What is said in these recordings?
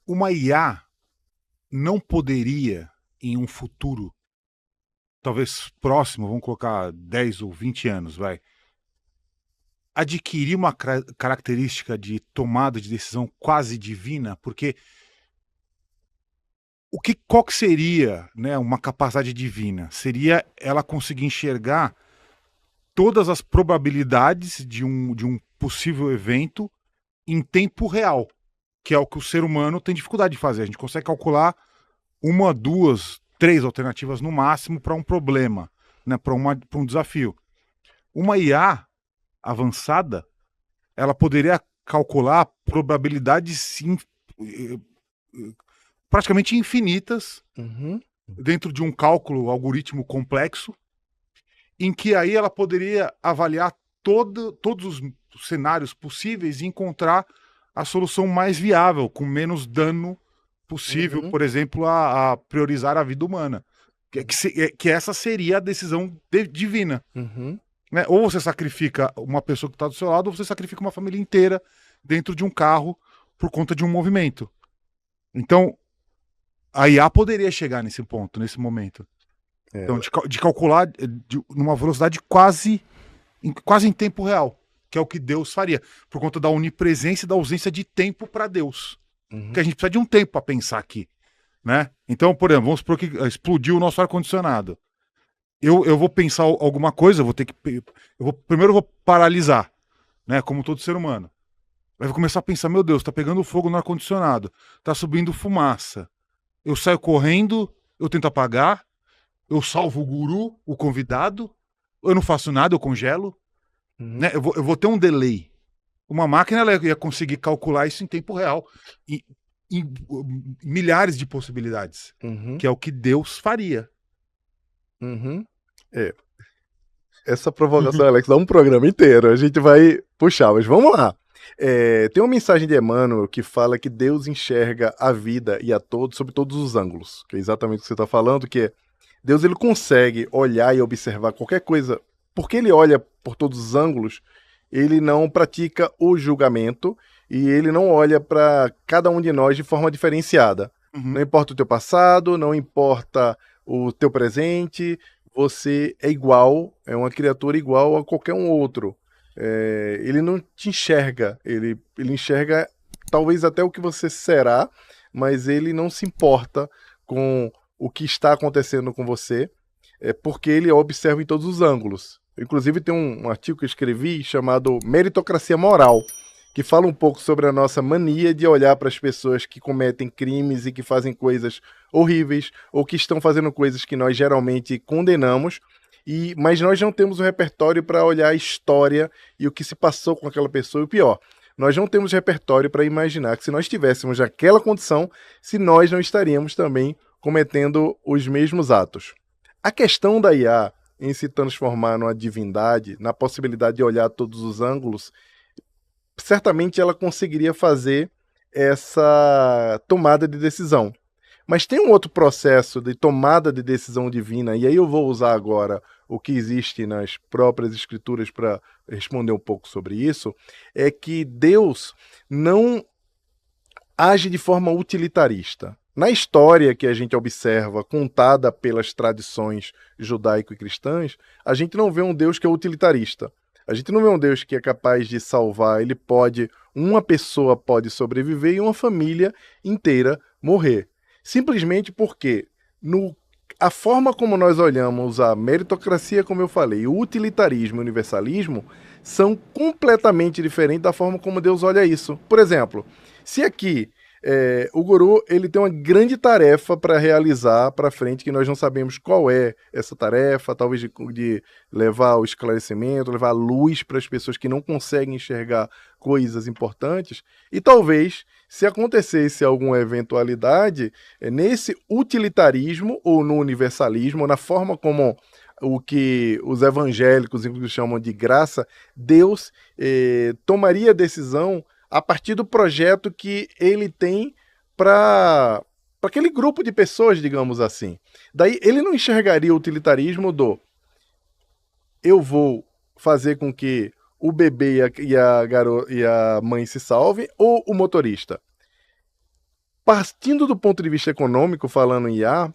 Uma IA não poderia, em um futuro, talvez próximo, vamos colocar 10 ou 20 anos, vai, adquirir uma característica de tomada de decisão quase divina, porque qual que seria, né, uma capacidade divina? Seria ela conseguir enxergar todas as probabilidades de um possível evento em tempo real, que é o que o ser humano tem dificuldade de fazer. A gente consegue calcular uma, duas, três alternativas no máximo para um problema, né, para um desafio. Uma IA avançada, ela poderia calcular probabilidades praticamente infinitas Uhum. dentro de um cálculo algoritmo complexo, em que aí ela poderia avaliar todos os cenários possíveis e encontrar a solução mais viável, com menos dano possível, Uhum. por exemplo, a priorizar a vida humana. Que essa seria a decisão divina. Uhum. Né? Ou você sacrifica uma pessoa que está do seu lado, ou você sacrifica uma família inteira dentro de um carro por conta de um movimento. Então, a IA poderia chegar nesse ponto, nesse momento. É, Então, de calcular numa velocidade quase em tempo real, que é o que Deus faria, por conta da onipresença e da ausência de tempo para Deus. Porque uhum. a gente precisa de um tempo para pensar aqui. Né? Então, por exemplo, vamos supor que explodiu o nosso ar-condicionado. Eu vou pensar alguma coisa, eu vou ter que. Primeiro eu vou paralisar, né? Como todo ser humano. Aí eu vou começar a pensar, meu Deus, tá pegando fogo no ar-condicionado, tá subindo fumaça. Eu saio correndo, eu tento apagar, eu salvo o guru, o convidado, eu não faço nada, eu congelo. Uhum. Né? Eu vou ter um delay. Uma máquina ela ia conseguir calcular isso em tempo real. E, em milhares de possibilidades. Uhum. Que é o que Deus faria. Uhum. É, essa provocação, Alex, dá um programa inteiro. A gente vai puxar, mas vamos lá. Tem uma mensagem de Emmanuel que fala que Deus enxerga a vida e a todos sob todos os ângulos, que é exatamente o que você está falando, que é Deus ele consegue olhar e observar qualquer coisa, porque ele olha por todos os ângulos, ele não pratica o julgamento e ele não olha para cada um de nós de forma diferenciada. Não Uhum. importa o teu passado, não importa o teu presente, você é igual, é uma criatura igual a qualquer um outro. Ele não te enxerga, ele enxerga talvez até o que você será, mas ele não se importa com o que está acontecendo com você, porque ele observa em todos os ângulos. Inclusive tem um artigo que eu escrevi chamado Meritocracia Moral, que fala um pouco sobre a nossa mania de olhar para as pessoas que cometem crimes e que fazem coisas horríveis ou que estão fazendo coisas que nós geralmente condenamos, mas nós não temos o repertório para olhar a história e o que se passou com aquela pessoa. E o pior, nós não temos repertório para imaginar que se nós estivéssemos naquela condição, se nós não estaríamos também cometendo os mesmos atos. A questão da IA em se transformar numa divindade, na possibilidade de olhar todos os ângulos, certamente ela conseguiria fazer essa tomada de decisão. Mas tem um outro processo de tomada de decisão divina, e aí eu vou usar agora o que existe nas próprias escrituras para responder um pouco sobre isso, é que Deus não age de forma utilitarista. Na história que a gente observa, contada pelas tradições judaico e cristãs, a gente não vê um Deus que é utilitarista. A gente não vê um Deus que é capaz de salvar. Uma pessoa pode sobreviver e uma família inteira morrer. Simplesmente porque a forma como nós olhamos a meritocracia, como eu falei, o utilitarismo e o universalismo são completamente diferentes da forma como Deus olha isso. Por exemplo, se aqui o guru ele tem uma grande tarefa para realizar para frente, que nós não sabemos qual é essa tarefa, talvez de levar o esclarecimento, levar a luz para as pessoas que não conseguem enxergar coisas importantes, e talvez, se acontecesse alguma eventualidade, nesse utilitarismo ou no universalismo, ou na forma como o que os evangélicos inclusive chamam de graça, Deus tomaria a decisão a partir do projeto que ele tem para aquele grupo de pessoas, digamos assim. Daí ele não enxergaria o utilitarismo do eu vou fazer com que o bebê e a mãe se salvem ou o motorista. Partindo do ponto de vista econômico, falando em IA,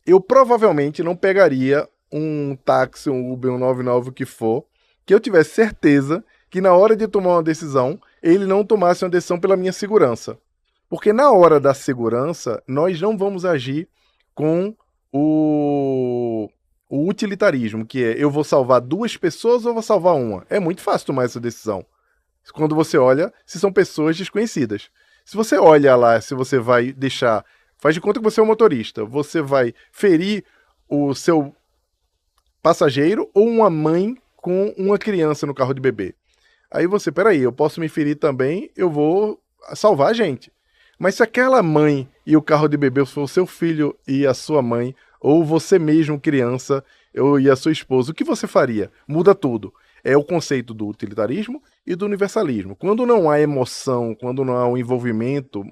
eu provavelmente não pegaria um táxi, um Uber, um 99, o que for, que eu tivesse certeza que na hora de tomar uma decisão, ele não tomasse uma decisão pela minha segurança. Porque na hora da segurança, nós não vamos agir com o utilitarismo, que é eu vou salvar 2 pessoas ou vou salvar uma. É muito fácil tomar essa decisão. Quando você olha, se são pessoas desconhecidas. Se você olha lá, se você vai deixar... Faz de conta que você é um motorista. Você vai ferir o seu passageiro ou uma mãe com uma criança no carro de bebê. Aí você, peraí, eu posso me ferir também, eu vou salvar a gente. Mas se aquela mãe e o carro de bebê for o seu filho e a sua mãe, ou você mesmo, criança, e a sua esposa, o que você faria? Muda tudo. É o conceito do utilitarismo e do universalismo. Quando não há emoção, quando não há um envolvimento,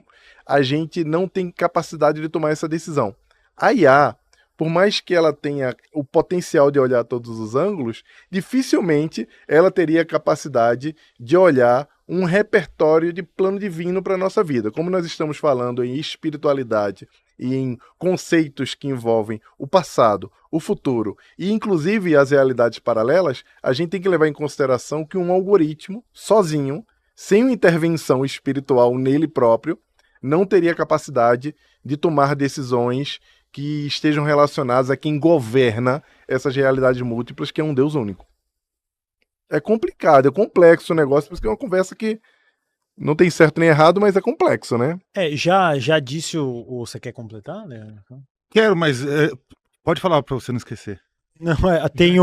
a gente não tem capacidade de tomar essa decisão. A IA, por mais que ela tenha o potencial de olhar todos os ângulos, dificilmente ela teria a capacidade de olhar um repertório de plano divino para a nossa vida. Como nós estamos falando em espiritualidade e em conceitos que envolvem o passado, o futuro e inclusive as realidades paralelas, a gente tem que levar em consideração que um algoritmo, sozinho, sem uma intervenção espiritual nele próprio, não teria capacidade de tomar decisões que estejam relacionadas a quem governa essas realidades múltiplas, que é um Deus único. É complicado, é complexo o negócio, porque é uma conversa que não tem certo nem errado, mas é complexo, né? Já disse você quer completar, né? Quero, mas pode falar para você não esquecer. Não, tem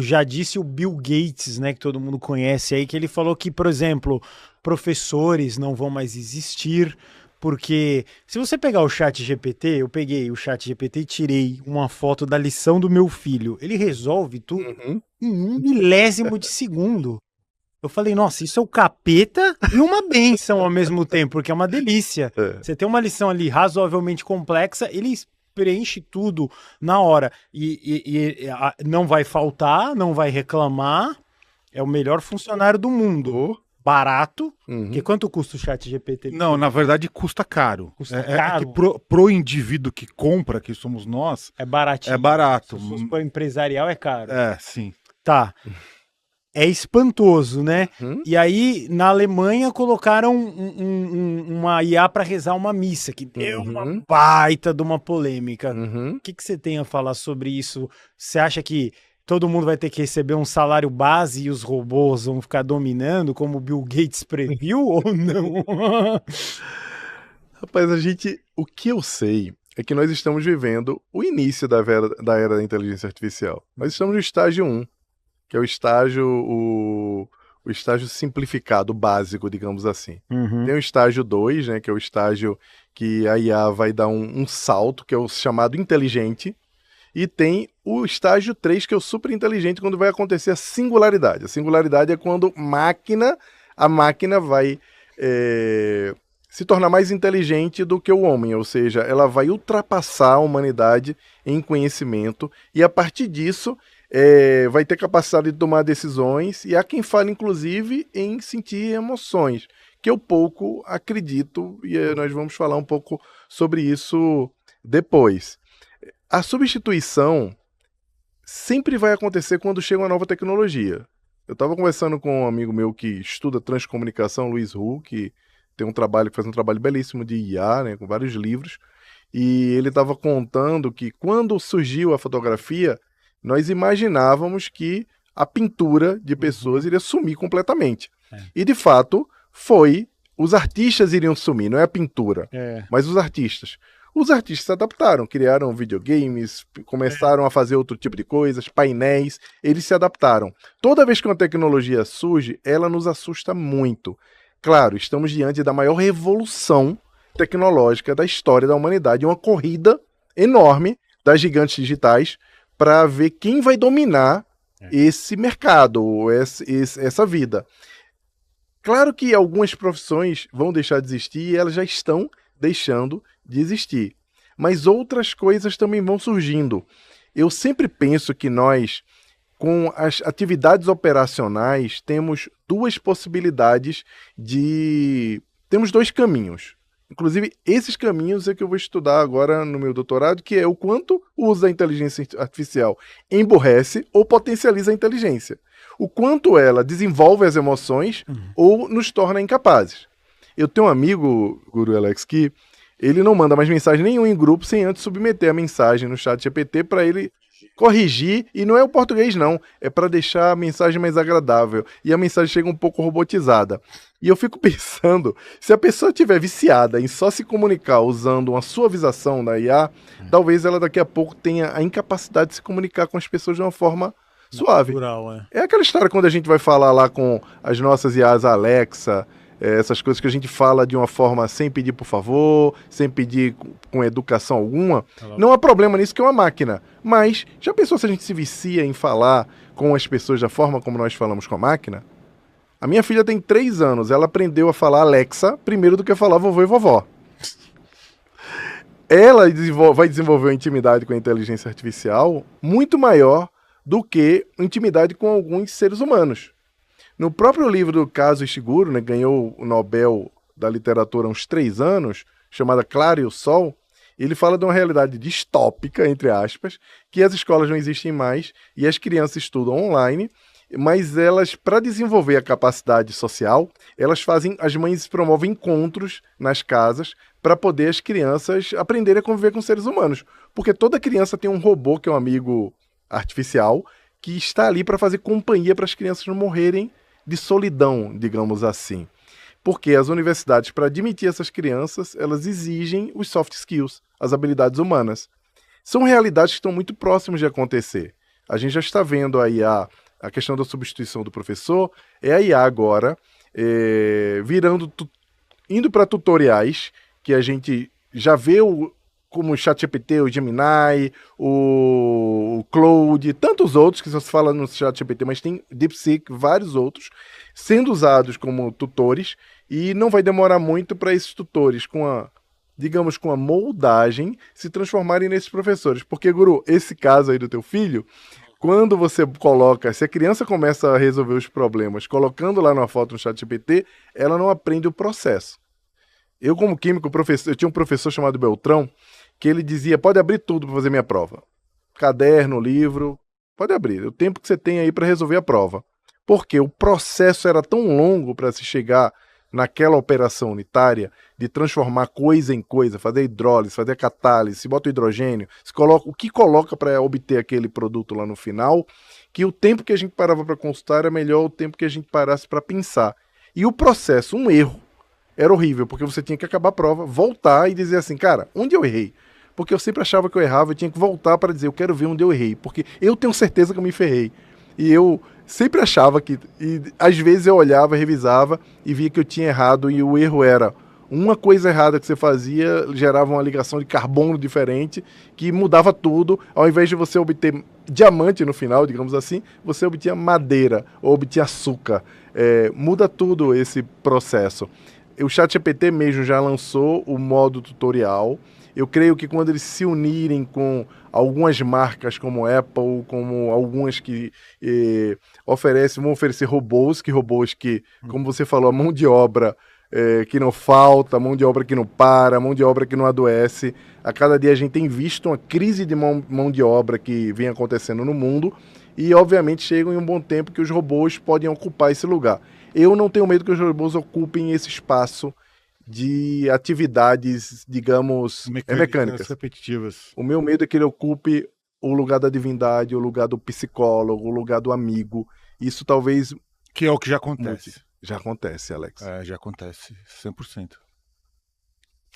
já disse o Bill Gates, né, que todo mundo conhece aí, que ele falou que, por exemplo, professores não vão mais existir, porque se você pegar o ChatGPT, eu peguei o ChatGPT e tirei uma foto da lição do meu filho, ele resolve tudo em 1 milésimo de segundo. Eu falei, nossa, isso é o capeta e uma bênção ao mesmo tempo, porque é uma delícia. Você tem uma lição ali razoavelmente complexa, ele preenche tudo na hora e não vai faltar, não vai reclamar, é o melhor funcionário do mundo. Barato, porque quanto custa o ChatGPT? Não, na verdade custa caro. Custa caro? É que pro indivíduo que compra, que somos nós, é baratinho. É barato. Se fosse pro empresarial é caro. É, sim. Tá. É espantoso, né? E aí, na Alemanha, colocaram uma IA para rezar uma missa, que deu uma baita de uma polêmica. O que você tem a falar sobre isso? Você acha que todo mundo vai ter que receber um salário base e os robôs vão ficar dominando, como o Bill Gates previu, ou não? Rapaz, o que eu sei é que nós estamos vivendo o início da era da inteligência artificial. Nós estamos no estágio 1, que é o estágio simplificado, básico, digamos assim. Tem o estágio 2, né, que é o estágio que a IA vai dar um salto, que é o chamado inteligente, e tem o estágio 3, que é o super inteligente, quando vai acontecer a singularidade. A singularidade é quando a máquina vai se tornar mais inteligente do que o homem, ou seja, ela vai ultrapassar a humanidade em conhecimento, e a partir disso vai ter capacidade de tomar decisões, e há quem fale, inclusive, em sentir emoções, que eu pouco acredito, e nós vamos falar um pouco sobre isso depois. A substituição sempre vai acontecer quando chega uma nova tecnologia. Eu estava conversando com um amigo meu que estuda transcomunicação, Luiz Hu, que faz um trabalho belíssimo de IA, né, com vários livros, e ele estava contando que quando surgiu a fotografia, nós imaginávamos que a pintura de pessoas iria sumir completamente. E, de fato, os artistas iriam sumir, não é a pintura, mas os artistas. Os artistas se adaptaram, criaram videogames, começaram a fazer outro tipo de coisas, painéis, eles se adaptaram. Toda vez que uma tecnologia surge, ela nos assusta muito. Claro, estamos diante da maior revolução tecnológica da história da humanidade, uma corrida enorme das gigantes digitais para ver quem vai dominar esse mercado, essa vida. Claro que algumas profissões vão deixar de existir e elas já estão deixando de existir. Mas outras coisas também vão surgindo. Eu sempre penso que nós, com as atividades operacionais, temos duas possibilidades temos 2 caminhos. Inclusive, esses caminhos é que eu vou estudar agora no meu doutorado, que é o quanto o uso da inteligência artificial emburrece ou potencializa a inteligência. O quanto ela desenvolve as emoções ou nos torna incapazes. Eu tenho um amigo, Guru Alex, que ele não manda mais mensagem nenhuma em grupo sem antes submeter a mensagem no chat GPT para ele corrigir, e não é o português não, é para deixar a mensagem mais agradável, e a mensagem chega um pouco robotizada. E eu fico pensando, se a pessoa estiver viciada em só se comunicar usando uma suavização da IA, talvez ela daqui a pouco tenha a incapacidade de se comunicar com as pessoas de uma forma suave. Natural, É aquela história quando a gente vai falar lá com as nossas IAs, a Alexa, essas coisas que a gente fala de uma forma sem pedir por favor, sem pedir com educação alguma. Não há problema nisso, que é uma máquina. Mas já pensou se a gente se vicia em falar com as pessoas da forma como nós falamos com a máquina? A minha filha tem 3 anos, ela aprendeu a falar Alexa primeiro do que a falar vovô e vovó. Ela vai desenvolver uma intimidade com a inteligência artificial muito maior do que intimidade com alguns seres humanos. No próprio livro do Kazuo Ishiguro, né, ganhou o Nobel da Literatura há uns 3 anos, chamada Clara e o Sol, ele fala de uma realidade distópica, entre aspas, que as escolas não existem mais e as crianças estudam online, mas elas, para desenvolver a capacidade social, as mães promovem encontros nas casas para poder as crianças aprenderem a conviver com seres humanos. Porque toda criança tem um robô, que é um amigo artificial, que está ali para fazer companhia para as crianças não morrerem de solidão, digamos assim. Porque as universidades, para admitir essas crianças, elas exigem os soft skills, as habilidades humanas. São realidades que estão muito próximas de acontecer. A gente já está vendo aí a questão da substituição do professor, é a IA agora, indo para tutoriais, que a gente já vê como o ChatGPT, o Gemini, o Claude, tantos outros que só se fala no ChatGPT, mas tem DeepSeek, vários outros, sendo usados como tutores, e não vai demorar muito para esses tutores, com a moldagem, se transformarem nesses professores. Porque, Guru, esse caso aí do teu filho, quando você coloca, se a criança começa a resolver os problemas colocando lá numa foto no ChatGPT, ela não aprende o processo. Eu, como químico, eu tinha um professor chamado Beltrão, que ele dizia, pode abrir tudo para fazer minha prova. Caderno, livro, pode abrir. O tempo que você tem aí para resolver a prova. Porque o processo era tão longo para se chegar naquela operação unitária de transformar coisa em coisa, fazer hidrólise, fazer catálise, se bota o hidrogênio, o que coloca para obter aquele produto lá no final, que o tempo que a gente parava para consultar era melhor o tempo que a gente parasse para pensar. E o processo, um erro, era horrível, porque você tinha que acabar a prova, voltar e dizer assim, cara, onde eu errei? Porque eu sempre achava que eu errava, eu tinha que voltar para dizer, eu quero ver onde eu errei, porque eu tenho certeza que eu me ferrei. E eu sempre achava que, e às vezes eu olhava, revisava e via que eu tinha errado, e o erro era uma coisa errada que você fazia, gerava uma ligação de carbono diferente, que mudava tudo. Ao invés de você obter diamante no final, digamos assim, você obtinha madeira ou obtinha açúcar. Muda tudo esse processo. O ChatGPT mesmo já lançou o modo tutorial. Eu creio que quando eles se unirem com algumas marcas como Apple, como algumas que vão oferecer robôs que, como você falou, a mão de obra que não falta, a mão de obra que não para, a mão de obra que não adoece. A cada dia a gente tem visto uma crise de mão de obra que vem acontecendo no mundo e, obviamente, chegam em um bom tempo que os robôs podem ocupar esse lugar. Eu não tenho medo que os robôs ocupem esse espaço de atividades, digamos, mecânicas. Repetitivas. O meu medo é que ele ocupe o lugar da divindade, o lugar do psicólogo, o lugar do amigo. Isso talvez... Que é o que já acontece. Já acontece, Alex. Já acontece, 100%.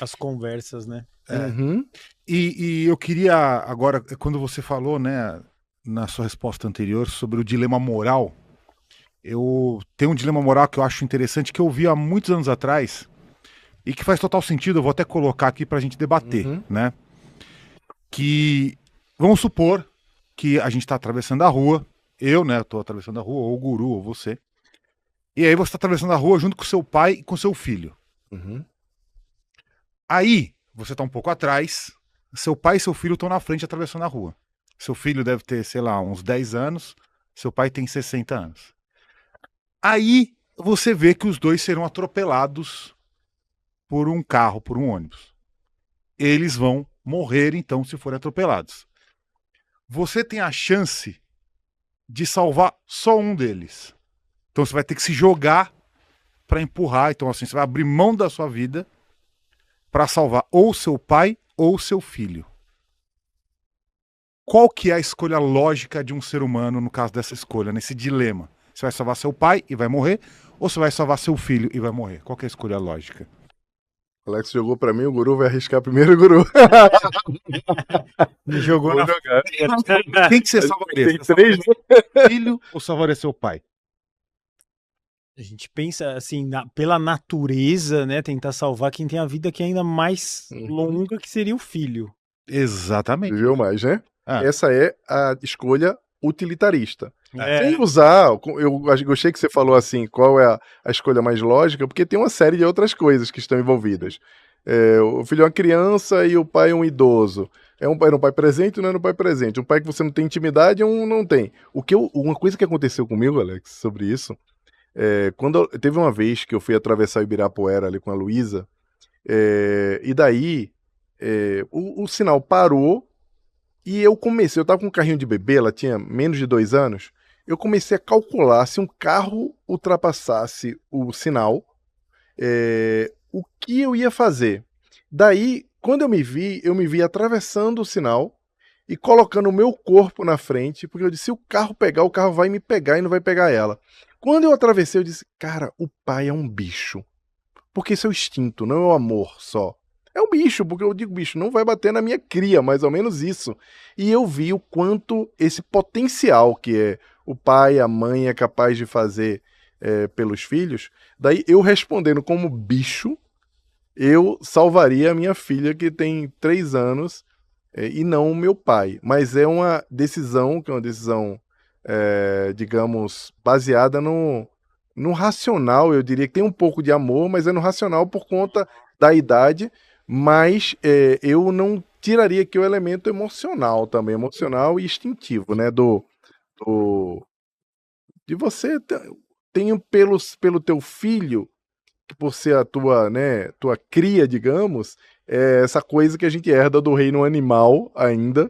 As conversas, né? Uhum. E eu queria, agora, quando você falou, né, na sua resposta anterior, sobre o dilema moral, eu tenho um dilema moral que eu acho interessante, que eu vi há muitos anos atrás, e que faz total sentido, eu vou até colocar aqui pra gente debater, né? Que, vamos supor que a gente tá atravessando a rua, eu, né, tô atravessando a rua, ou o Guru, ou você, e aí você tá atravessando a rua junto com seu pai e com seu filho. Aí, você tá um pouco atrás, seu pai e seu filho estão na frente atravessando a rua. Seu filho deve ter, sei lá, uns 10 anos, seu pai tem 60 anos. Aí, você vê que os dois serão atropelados por um carro, por um ônibus. Eles vão morrer, então, se forem atropelados. Você tem a chance de salvar só um deles. Então você vai ter que se jogar para empurrar. Então, assim, você vai abrir mão da sua vida para salvar ou seu pai ou seu filho. Qual que é a escolha lógica de um ser humano no caso dessa escolha, nesse dilema? Você vai salvar seu pai e vai morrer? Ou você vai salvar seu filho e vai morrer? Qual que é a escolha lógica? Alex jogou pra mim, o guru vai arriscar primeiro o guru. Me jogou Vou na jogar. Quem que você salvaria? Tem Você três, salvaria seu filho ou salvaria seu pai? A gente pensa assim, pela natureza, né? Tentar salvar quem tem a vida que é ainda mais longa, que seria o filho. Exatamente. Viveu mais, né? Ah. Essa é a escolha utilitarista. É. Sem usar, eu gostei que você falou assim, qual é a escolha mais lógica, porque tem uma série de outras coisas que estão envolvidas. O filho é uma criança e o pai é um idoso. É um pai presente ou não é um pai presente? Um pai que você não tem intimidade ou não tem. Uma coisa que aconteceu comigo, Alex, sobre isso, teve uma vez que eu fui atravessar o Ibirapuera ali com a Luísa, e daí o sinal parou e eu tava com um carrinho de bebê, ela tinha menos de 2 anos, eu comecei a calcular se um carro ultrapassasse o sinal, o que eu ia fazer. Daí, quando eu me vi atravessando o sinal e colocando o meu corpo na frente, porque eu disse, se o carro pegar, o carro vai me pegar e não vai pegar ela. Quando eu atravessei, eu disse, cara, o pai é um bicho. Porque esse é o instinto, não é o amor só. É um bicho, porque eu digo, bicho, não vai bater na minha cria, mais ou menos isso. E eu vi o quanto esse potencial que é o pai, a mãe é capaz de fazer pelos filhos. Daí, eu respondendo como bicho, eu salvaria a minha filha, que tem 3 anos, e não o meu pai. Mas é uma decisão, que é uma decisão, digamos, baseada no racional. Eu diria que tem um pouco de amor, mas é no racional por conta da idade. Mas eu não tiraria aqui o elemento emocional também, emocional e instintivo, né? De você tem pelo teu filho, que por ser a tua cria, digamos, essa coisa que a gente herda do reino animal ainda,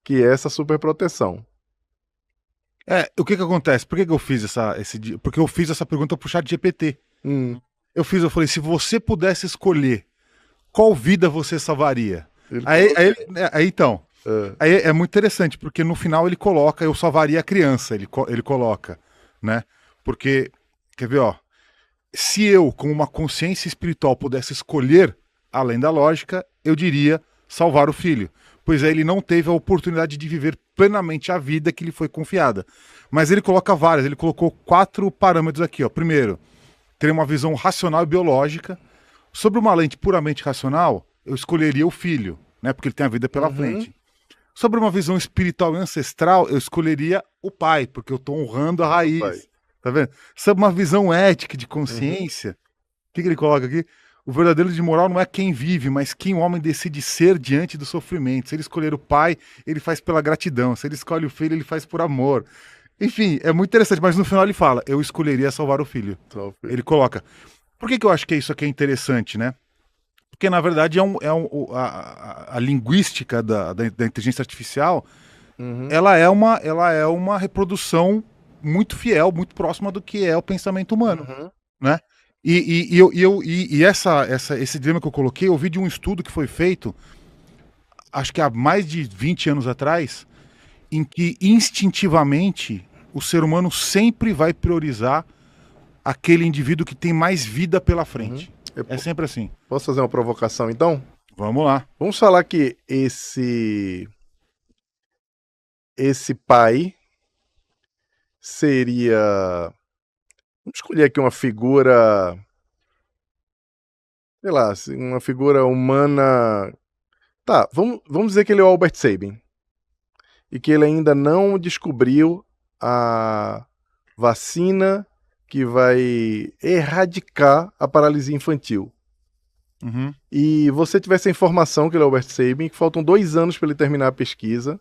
que é essa superproteção. O que acontece? Por que eu fiz porque eu fiz essa pergunta pro ChatGPT. Eu falei, se você pudesse escolher qual vida você salvaria? Então, é muito interessante, porque no final ele coloca, eu salvaria a criança, ele coloca, né? Porque, quer ver, ó, se eu, com uma consciência espiritual, pudesse escolher, além da lógica, eu diria salvar o filho, pois aí ele não teve a oportunidade de viver plenamente a vida que lhe foi confiada. Mas ele coloca várias, ele colocou 4 parâmetros aqui, ó. Primeiro, ter uma visão racional e biológica. Sobre uma lente puramente racional, eu escolheria o filho, né? Porque ele tem a vida pela frente. Sobre uma visão espiritual e ancestral, eu escolheria o pai, porque eu estou honrando a raiz. Tá vendo? Sobre uma visão ética de consciência, o que ele coloca aqui? O verdadeiro de moral não é quem vive, mas quem o homem decide ser diante do sofrimento. Se ele escolher o pai, ele faz pela gratidão. Se ele escolhe o filho, ele faz por amor. Enfim, é muito interessante, mas no final ele fala, eu escolheria salvar o filho. Ele coloca. Por que eu acho que isso aqui é interessante, né? Porque, na verdade, a linguística da inteligência artificial, ela é uma reprodução muito fiel, muito próxima do que é o pensamento humano, né? E esse dilema que eu coloquei, eu vi de um estudo que foi feito, acho que há mais de 20 anos atrás, em que instintivamente o ser humano sempre vai priorizar aquele indivíduo que tem mais vida pela frente. É sempre assim. Posso fazer uma provocação, então? Vamos lá. Vamos falar que esse pai seria... Vamos escolher aqui uma figura... Sei lá, uma figura humana... Tá, vamos dizer que ele é o Albert Sabin. E que ele ainda não descobriu a vacina que vai erradicar a paralisia infantil. E você tivesse a informação que ele é o Albert Sabin, que faltam 2 anos para ele terminar a pesquisa,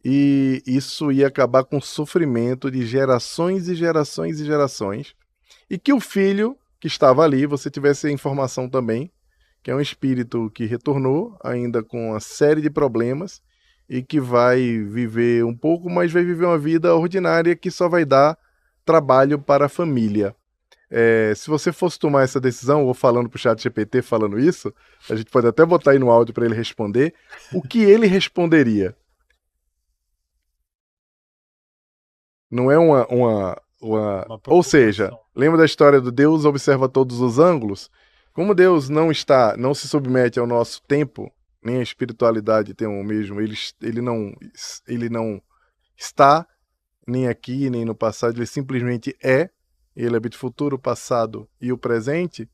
e isso ia acabar com o sofrimento de gerações e gerações e gerações, e que o filho que estava ali, você tivesse a informação também, que é um espírito que retornou, ainda com uma série de problemas, e que vai viver um pouco, mas vai viver uma vida ordinária que só vai dar trabalho para a família. Se você fosse tomar essa decisão, ou falando para o ChatGPT falando isso, a gente pode até botar aí no áudio para ele responder, o que ele responderia? Não é uma ou seja, lembra da história do Deus observa todos os ângulos? Como Deus não se submete ao nosso tempo, nem a espiritualidade tem o mesmo, ele não está nem aqui, nem no passado, ele simplesmente é, ele habita o futuro, o passado e o presente.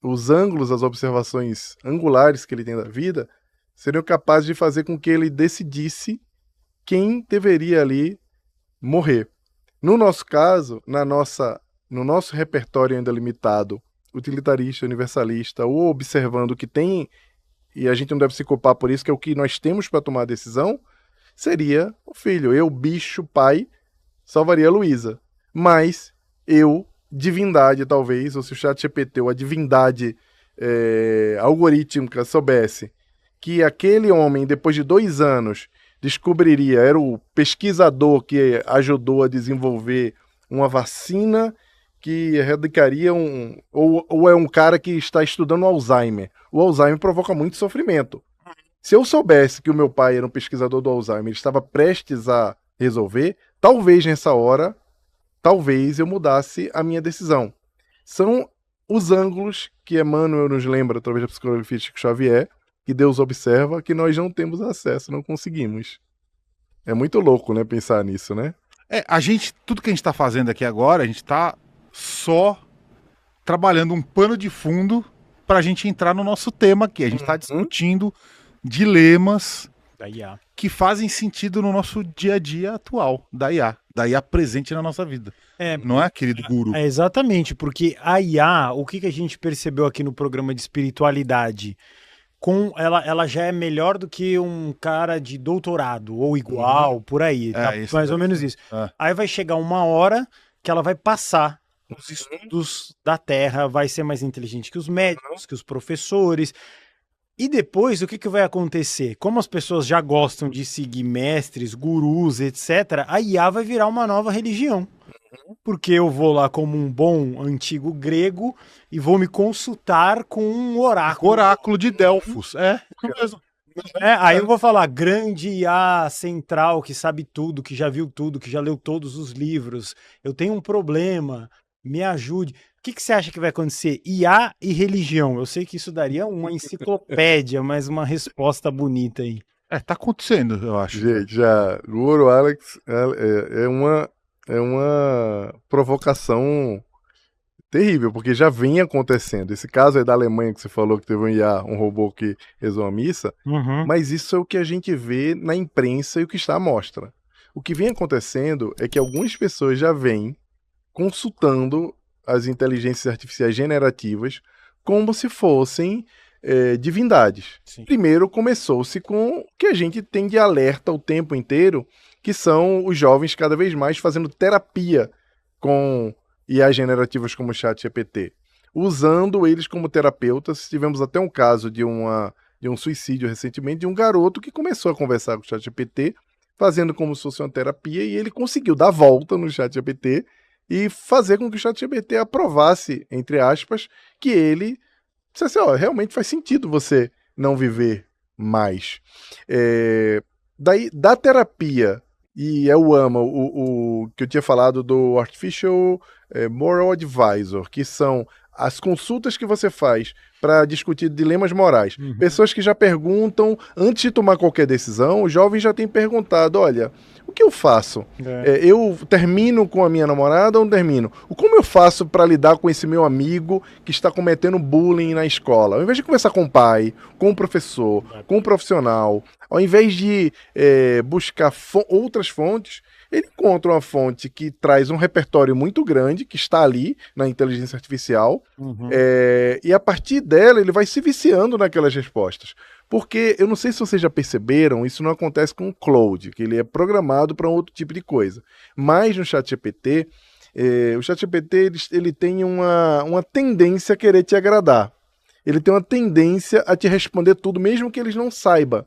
Os ângulos, as observações angulares que ele tem da vida, seriam capazes de fazer com que ele decidisse quem deveria ali morrer. No nosso caso, no nosso repertório ainda limitado, utilitarista, universalista, ou observando o que tem, e a gente não deve se culpar por isso, que é o que nós temos para tomar a decisão, seria o filho. Eu, bicho, pai, salvaria a Luísa. Mas eu, divindade talvez, ou se o ChatGPT ou a divindade algorítmica soubesse que aquele homem, depois de 2 anos, descobriria, era o pesquisador que ajudou a desenvolver uma vacina que erradicaria ou é um cara que está estudando Alzheimer. O Alzheimer provoca muito sofrimento. Se eu soubesse que o meu pai era um pesquisador do Alzheimer, ele estava prestes a resolver, talvez nessa hora, talvez eu mudasse a minha decisão. São os ângulos que Emmanuel nos lembra, através da psicografia de Chico Xavier, que Deus observa, que nós não temos acesso, não conseguimos. É muito louco, né, pensar nisso, né? Tudo que a gente tá fazendo aqui agora, a gente tá só trabalhando um pano de fundo pra gente entrar no nosso tema aqui. A gente tá discutindo dilemas da IA que fazem sentido no nosso dia a dia atual, da IA presente na nossa vida. Não é, querido guru? Exatamente, porque a IA, o que a gente percebeu aqui no programa de espiritualidade, ela já é melhor do que um cara de doutorado, ou igual, por aí, tá? Mais ou menos isso. Aí vai chegar uma hora que ela vai passar os estudos da Terra, vai ser mais inteligente que os médicos, que os professores. E depois, o que vai acontecer? Como as pessoas já gostam de seguir mestres, gurus, etc., a IA vai virar uma nova religião. Porque eu vou lá como um bom antigo grego e vou me consultar com um oráculo. Oráculo de Delfos, mesmo. Aí eu vou falar, grande IA central que sabe tudo, que já viu tudo, que já leu todos os livros. Eu tenho um problema, me ajude. O que você acha que vai acontecer? IA e religião. Eu sei que isso daria uma enciclopédia, mas uma resposta bonita aí. Tá acontecendo, eu acho. Gente, já, o Ouro Alex é uma provocação terrível, porque já vinha acontecendo. Esse caso aí da Alemanha que você falou, que teve um IA, um robô que rezou a missa, mas isso é o que a gente vê na imprensa e o que está à mostra. O que vem acontecendo é que algumas pessoas já vêm consultando as inteligências artificiais generativas como se fossem divindades. Sim. Primeiro começou-se com o que a gente tem de alerta o tempo inteiro, que são os jovens cada vez mais fazendo terapia com IA generativas como o ChatGPT, usando eles como terapeutas. Tivemos até um caso de um suicídio recentemente, de um garoto que começou a conversar com o ChatGPT, fazendo como se fosse uma terapia, e ele conseguiu dar volta no ChatGPT e fazer com que o ChatGPT aprovasse, entre aspas, que ele dissesse, realmente faz sentido você não viver mais. Daí, da terapia, e eu amo o que eu tinha falado do Artificial Moral Advisor, que são as consultas que você faz para discutir dilemas morais. Pessoas que já perguntam, antes de tomar qualquer decisão, os jovens já têm perguntado, olha, o que eu faço? Eu termino com a minha namorada ou não termino? Como eu faço para lidar com esse meu amigo que está cometendo bullying na escola? Ao invés de conversar com o pai, com o professor, com o profissional, ao invés de buscar outras fontes, ele encontra uma fonte que traz um repertório muito grande, que está ali na inteligência artificial, e a partir dela ele vai se viciando naquelas respostas. Porque, eu não sei se vocês já perceberam, isso não acontece com o Claude, que ele é programado para um outro tipo de coisa. Mas no ChatGPT, O ChatGPT ele tem uma tendência a querer te agradar. Ele tem uma tendência a te responder tudo, mesmo que eles não saibam.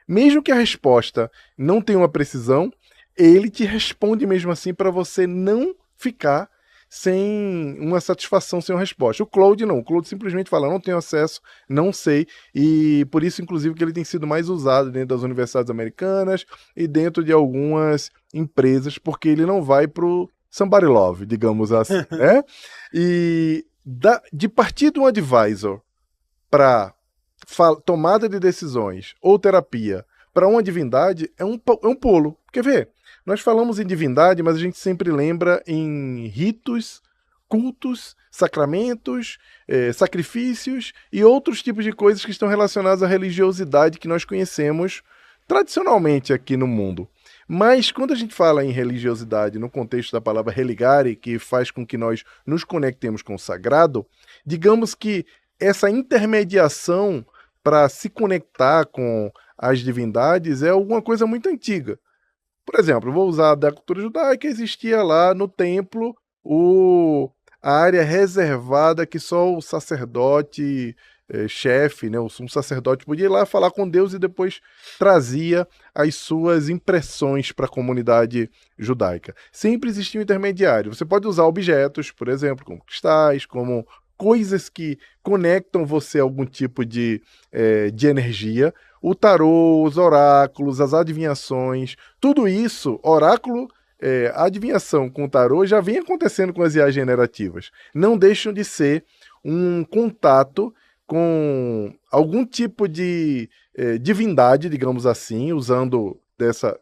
Mesmo que a resposta não tenha uma precisão, ele te responde mesmo assim para você não ficar sem uma satisfação, sem uma resposta. O Claude não. O Claude simplesmente fala, não tenho acesso, não sei. E por isso, inclusive, que ele tem sido mais usado dentro das universidades americanas e dentro de algumas empresas, porque ele não vai pro somebody love, digamos assim, né? E de partir de um advisor para tomada de decisões ou terapia para uma divindade é um pulo. Quer ver? Nós falamos em divindade, mas a gente sempre lembra em ritos, cultos, sacramentos, sacrifícios e outros tipos de coisas que estão relacionadas à religiosidade que nós conhecemos tradicionalmente aqui no mundo. Mas quando a gente fala em religiosidade no contexto da palavra religare, que faz com que nós nos conectemos com o sagrado, digamos que essa intermediação para se conectar com as divindades é alguma coisa muito antiga. Por exemplo, vou usar da cultura judaica, existia lá no templo a área reservada que só o sacerdote chefe, né, o sumo sacerdote podia ir lá falar com Deus e depois trazia as suas impressões para a comunidade judaica. Sempre existia um intermediário. Você pode usar objetos, por exemplo, como cristais, como coisas que conectam você a algum tipo de energia. O tarô, os oráculos, as adivinhações, tudo isso, oráculo, adivinhação com o tarô já vem acontecendo com as IAs generativas. Não deixam de ser um contato com algum tipo de divindade, digamos assim,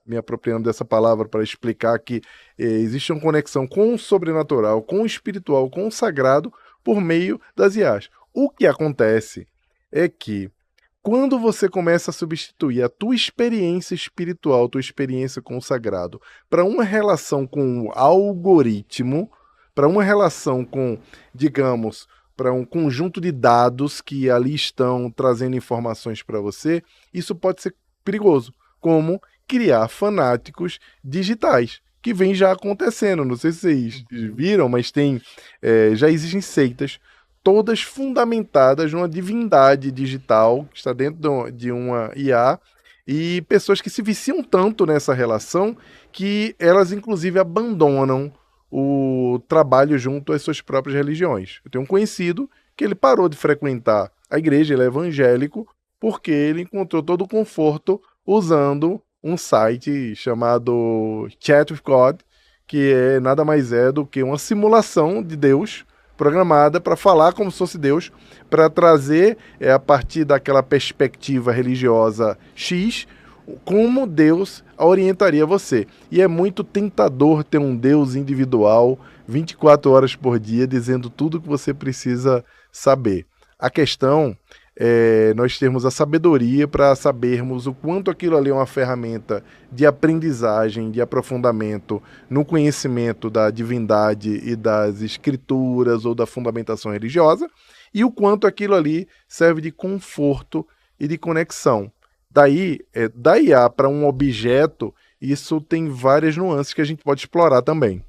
me apropriando dessa palavra para explicar que existe uma conexão com o sobrenatural, com o espiritual, com o sagrado, por meio das IAs. O que acontece é que quando você começa a substituir a tua experiência espiritual, tua experiência com o sagrado, para uma relação com o algoritmo, para uma relação com, digamos, para um conjunto de dados que ali estão trazendo informações para você, isso pode ser perigoso, como criar fanáticos digitais, que vem já acontecendo. Não sei se vocês viram, mas já existem seitas todas fundamentadas numa divindade digital que está dentro de uma IA e pessoas que se viciam tanto nessa relação que elas inclusive abandonam o trabalho junto às suas próprias religiões. Eu tenho um conhecido que ele parou de frequentar a igreja, ele é evangélico, porque ele encontrou todo o conforto usando um site chamado Chat with God, que nada mais é do que uma simulação de Deus programada para falar como se fosse Deus, para trazer a partir daquela perspectiva religiosa X, como Deus orientaria você. E é muito tentador ter um Deus individual 24 horas por dia dizendo tudo o que você precisa saber. A questão é nós termos a sabedoria para sabermos o quanto aquilo ali é uma ferramenta de aprendizagem, de aprofundamento no conhecimento da divindade e das escrituras ou da fundamentação religiosa, e o quanto aquilo ali serve de conforto e de conexão. Daí, da IA para um objeto, isso tem várias nuances que a gente pode explorar também.